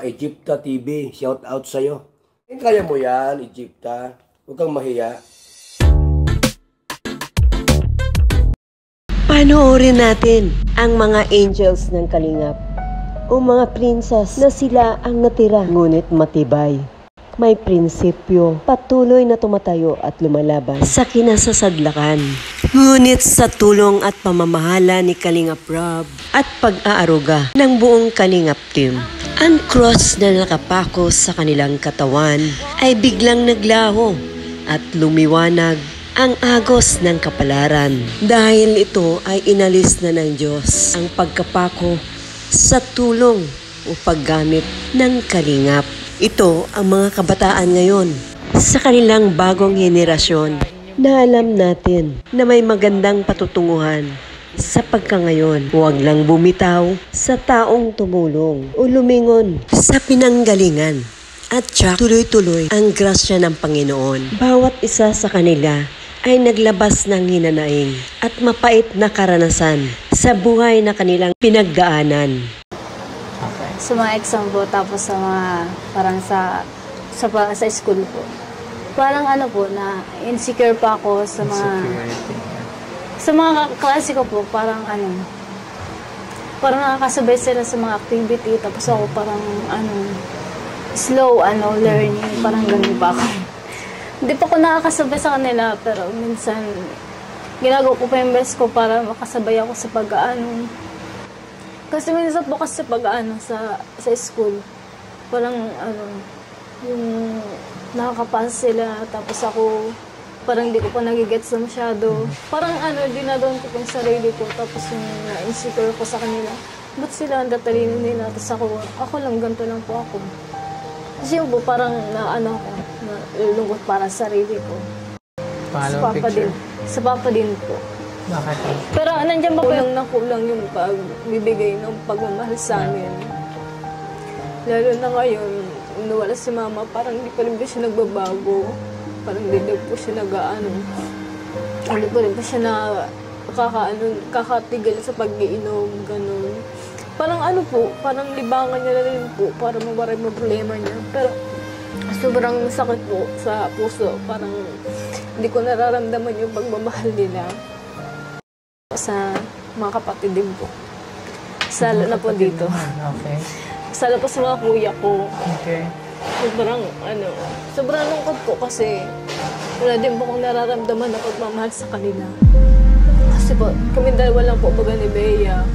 Egypta TV, shout out sa'yo. Kaya mo yan, Egypta. Huwag kang mahiya. Panoorin natin ang mga angels ng Kalingap o mga princess na sila ang natira ngunit matibay. May prinsipyo, patuloy na tumatayo at lumalaban sa kinasasadlakan. Ngunit sa tulong at pamamahala ni Kalingap Rob at pag-aaruga ng buong Kalingap team, ang cross na nakapako sa kanilang katawan ay biglang naglaho at lumiwanag ang agos ng kapalaran. Dahil ito ay inalis na ng Diyos ang pagkapako sa tulong o paggamit ng Kalingap. Ito ang mga kabataan ngayon sa kanilang bagong henerasyon na alam natin na may magandang patutunguhan sa pagkangayon. Huwag lang bumitaw sa taong tumulong o lumingon sa pinanggalingan at tsak tuloy-tuloy ang grasya ng Panginoon. Bawat isa sa kanila ay naglabas ng hinanaing at mapait na karanasan sa buhay na kanilang pinagdaanan. Sa mga exam po, tapos sa mga, parang sa school po. Parang ano po, na insecure pa ako sa mga klase ko po, parang nakakasabay sila sa mga activity, tapos ako parang slow learning, parang ganun pa ako. Hindi pa ako nakakasabay sa kanila, pero minsan ginagawa ko pa yung best ko para makasabay ako sa pag-aano. Kasi minsan po kasi sa school, parang yung nakakapasa sila, tapos ako parang hindi ko pa nagigets na masyado. Parang dinadon ko yung sarili ko, tapos yung na-insecure ko sa kanila. Ba't sila ang datalino nila? Tapos ako lang, ganito lang po ako. Kasi yun po, parang nalulungkot para sa sarili ko. Sa papa din po. Bakit? Pero nandiyan ba po yung nakulang yung pagbibigay ng pagmamahal sa amin? Lalo na ngayon, nawala si mama, parang hindi pa rin ba siya nagbabago. Parang hindi po siya hindi pa rin ba siya kakatigil sa pag-iinom, ganun. Parang parang libangan niya na rin po para mawala yung problema niya. Pero sobrang sakit po sa puso, parang hindi ko nararamdaman yung pagmamahal nila sa mga kapatid din po. Salo na po dito. Okay. Salo po sa mga kuya ko. Okay. Sobrang lungkot po kasi wala din po akong nararamdaman na pagmamahal sa kanila. Kasi po, kami dalawa lang po baga ni Bea.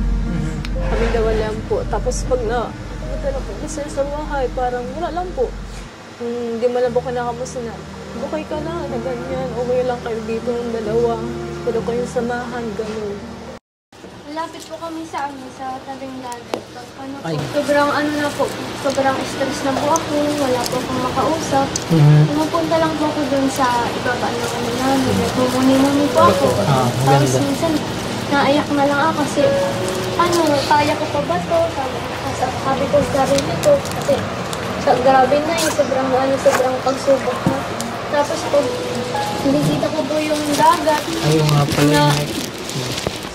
Kami dalawa lang po. Tapos pag punta na po kasi sa bahay, parang wala lang po. Hindi mo lang po kinakamusta na, okay ka na ganyan, okay lang kayo dito ng dalawa. Pero kayong samahan, gano'n. Malapit po kami sa tabing dagat. Sobrang stress na po ako, wala po akong makausap. Pumupunta lang po ako dun sa ibaba ng namin. Nagmumuni-muni po ako. Tapos minsan, naiyak na lang ako kasi, kaya ko pa ba to? Sabi ko sa sarili ko, kasi grabe na sobrang pagsubok na. Tapos po, nakikita ko po yung dagat. Ayaw nga pala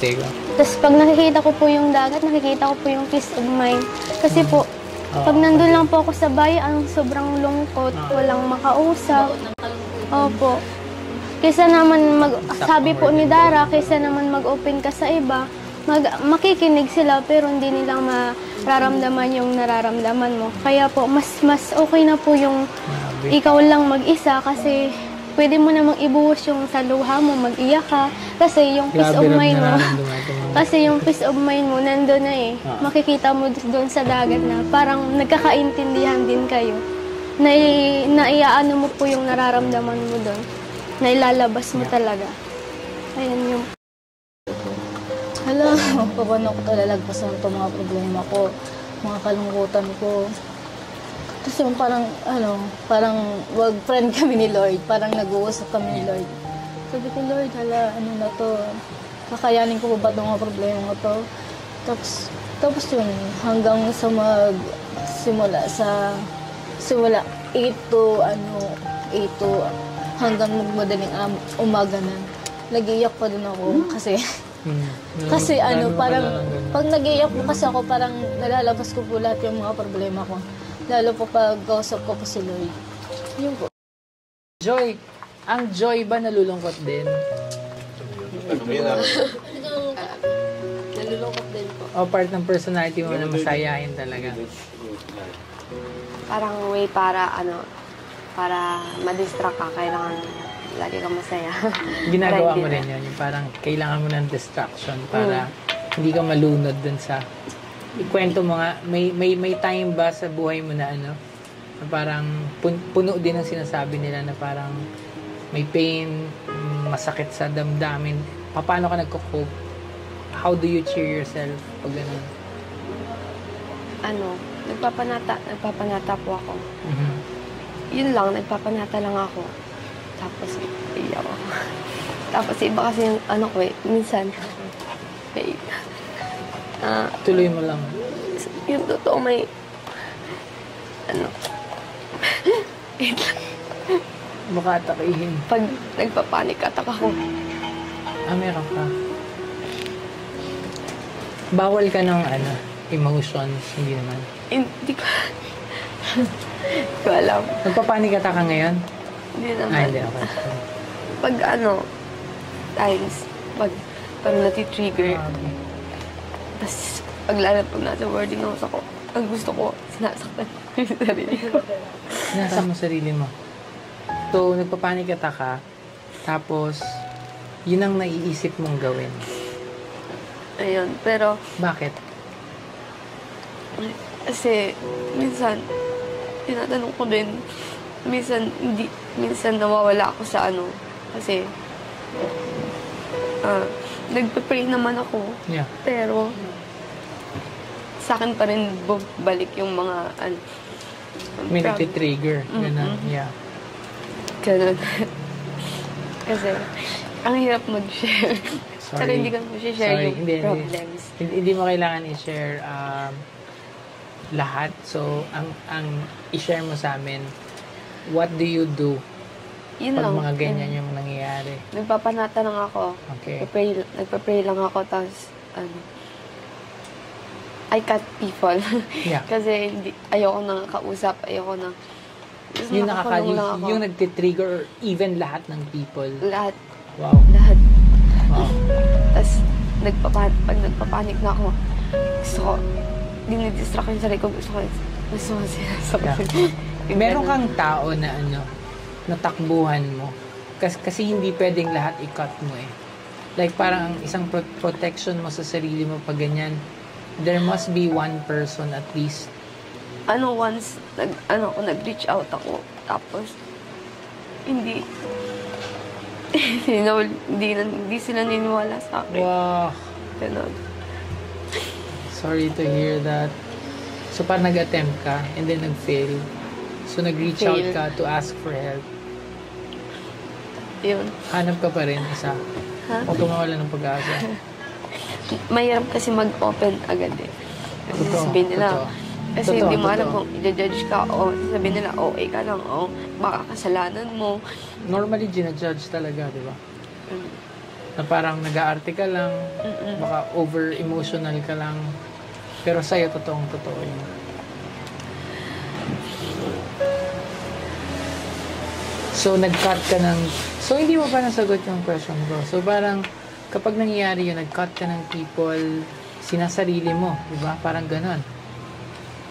Teka. Tapos pag nakikita ko po yung dagat, nakikita ko po yung peace of mind. Kasi po, pag nandun lang po ako sa bayan, sobrang lungkot, walang makausap. Opo. Kaysa naman, sabi po ni Dara, kaysa naman mag-open ka sa iba, makikinig sila pero hindi nila mararamdaman yung nararamdaman mo. Kaya po, mas okay na po yung ikaw lang mag-isa kasi pwede mo namang ibuhos yung sa luha mo, mag-iyak ka. Kasi yung peace of mind mo, nandun na eh. Makikita mo doon sa dagat na parang nagkakaintindihan din kayo. Naiaano mo po yung nararamdaman mo doon. Nailalabas mo talaga. Ayan yung... Hala, paano ko talalagpasan itong mga problema ko, mga kalungkutan ko. Tapos yung parang wag friend kami ni Lord, parang nag-uusap kami ni Lord. Sabi ko, Lord, na to, kakayanin ko ba itong mga problema ko to? Tapos yun, hanggang sa simula 8 to hanggang magmadaling umaga na. Nag-iiyak pa din ako kasi parang pag nag-iiyak po kasi ako, parang nalalabas ko po lahat yung mga problema ko. Lalo po pag kausap ko po si Lloyd. Yun po. Joy, ang joy ba nalulungkot din? Nalulungkot din po. O part ng personality mo na masayahin talaga? Parang way para ma-distract ka, kailangan lagi kang masaya. Ginagawa mo rin yun, yung parang kailangan mo ng distraction para hindi ka malunod dun sa... Ikwento mo nga, may time ba sa buhay mo na na parang puno din ang sinasabi nila na parang may pain, masakit sa damdamin. Paano ka nagko-cope? How do you cheer yourself pag gano'n? Nagpapanata po ako. Mm-hmm. Yun lang, nagpapanata lang ako. Tapos, iyaw ako. Tapos, iba kasi yung ko minsan, Tuloy mo lang. yung totoo may, Baka atakihin. pag nagpapanik attack ako, Meron ka. Bawal ka ng emotions, hindi naman. hindi ko, hindi ko alam. Nagpapanik ka ngayon? Hindi naman. Hindi ako. Pag times, pag nati-trigger, tapos pag nasa boarding house ako, ang gusto ko, sinasaktan yung sarili ko. Sinasaktan mo sarili mo. So, nagpapanik ka, tapos, yun ang naiisip mong gawin. Ayun, pero, Bakit? kasi, minsan, tinatanong ko din, minsan nawawala ako sa kasi, nagpe-pray naman ako, Yeah. pero, sa akin pa rin balik yung mga, May nagtitrigger. Ganun. Yeah. ganun. Kasi, ang hirap mag-share. Pero hindi ka mag-share yung problems. Hindi mo kailangan i-share lahat. So, ang i-share mo sa amin, what do you do Yun pag lang. mga ganyan yung nangyayari? Nagpapanata lang ako. Okay. Nagpa-pray lang ako, tapos, I cut people. Yeah. Kasi ayoko nang kausap, ayoko nang... Yung yung nagtitrigger or even lahat ng people. Lahat. Wow. Lahat. Wow. Tapos, pag nagpapanik na ako, gusto ko, dinidistract yung sarili ko, gusto ko sinasabi. Yeah. Meron kang tao na natakbuhan mo. Kasi hindi pwedeng lahat i-cut mo eh. Like parang ang isang protection mo sa sarili mo pag ganyan, there must be one person at least. Once, nag-reach out ako, tapos, hindi sila niniwala sa akin. Wow. Ganun. Sorry to hear that. So, parang nag-attempt ka and then nag-fail. So, nag-reach out ka to ask for help. Yun. Hanap ka pa rin isa. Ha? O kumawala ng pag-asa. Mahirap kasi mag-open agad eh. Kasi Totoo, sabihin nila, totoo. kasi Totoo, hindi mo alam totoo. kung i-judge ka o sabihin nila, okay ka lang, o baka kasalanan mo. Normally, ginajudge talaga, di ba? Na parang nag-aarte ka lang, baka over-emotional ka lang. Pero sa'yo, totoong-totoo yun. So, nag-cut ka ng... So, hindi mo pa nasagot yung question ko. So, parang kapag nangyayari yun, nag-cut ka ng people, sinasarili mo, di ba? Parang ganon.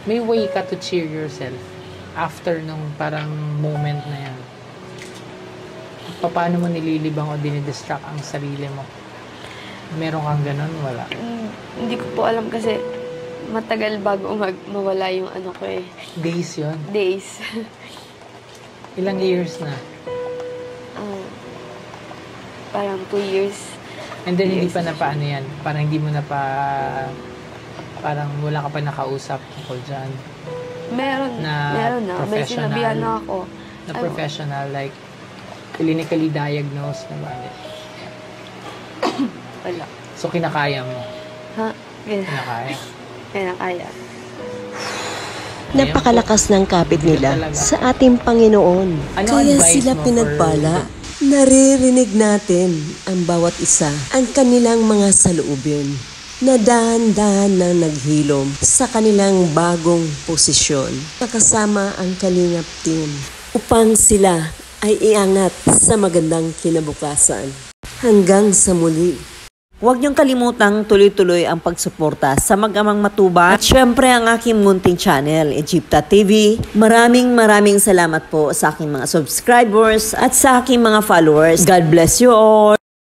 May way ka to cheer yourself after nung parang moment na yan. Paano mo nililibang o dinidistract ang sarili mo? Meron kang ganon? Wala. Hindi ko po alam kasi matagal bago mawala yung ko eh. Days yun? Days. Ilang years na? Parang 2 years. And then, hindi pa na paano yan? Parang hindi mo na pa... Parang wala ka pa nakausap tungkol dyan. Meron na. May Professional. sinabihan na ako. Na professional, like, clinically diagnosed na ba? Wala. So, kinakaya mo? Ha? Kinakaya? Kaya. Napakalakas ng kapit nila sa ating Panginoon. Ano Kaya advice sila mo for- pinagpala. Naririnig natin ang bawat isa, ang kanilang mga saloobin. na dahan-dahan na naghilom sa kanilang bagong posisyon kasama ang Kalingap team upang sila ay iangat sa magandang kinabukasan. Hanggang sa muli. Huwag niyong kalimutang tuloy-tuloy ang pagsuporta sa Mag-amang Matubang at syempre ang aking munting channel, Egypta TV. Maraming salamat po sa aking mga subscribers at sa aking mga followers. God bless you all!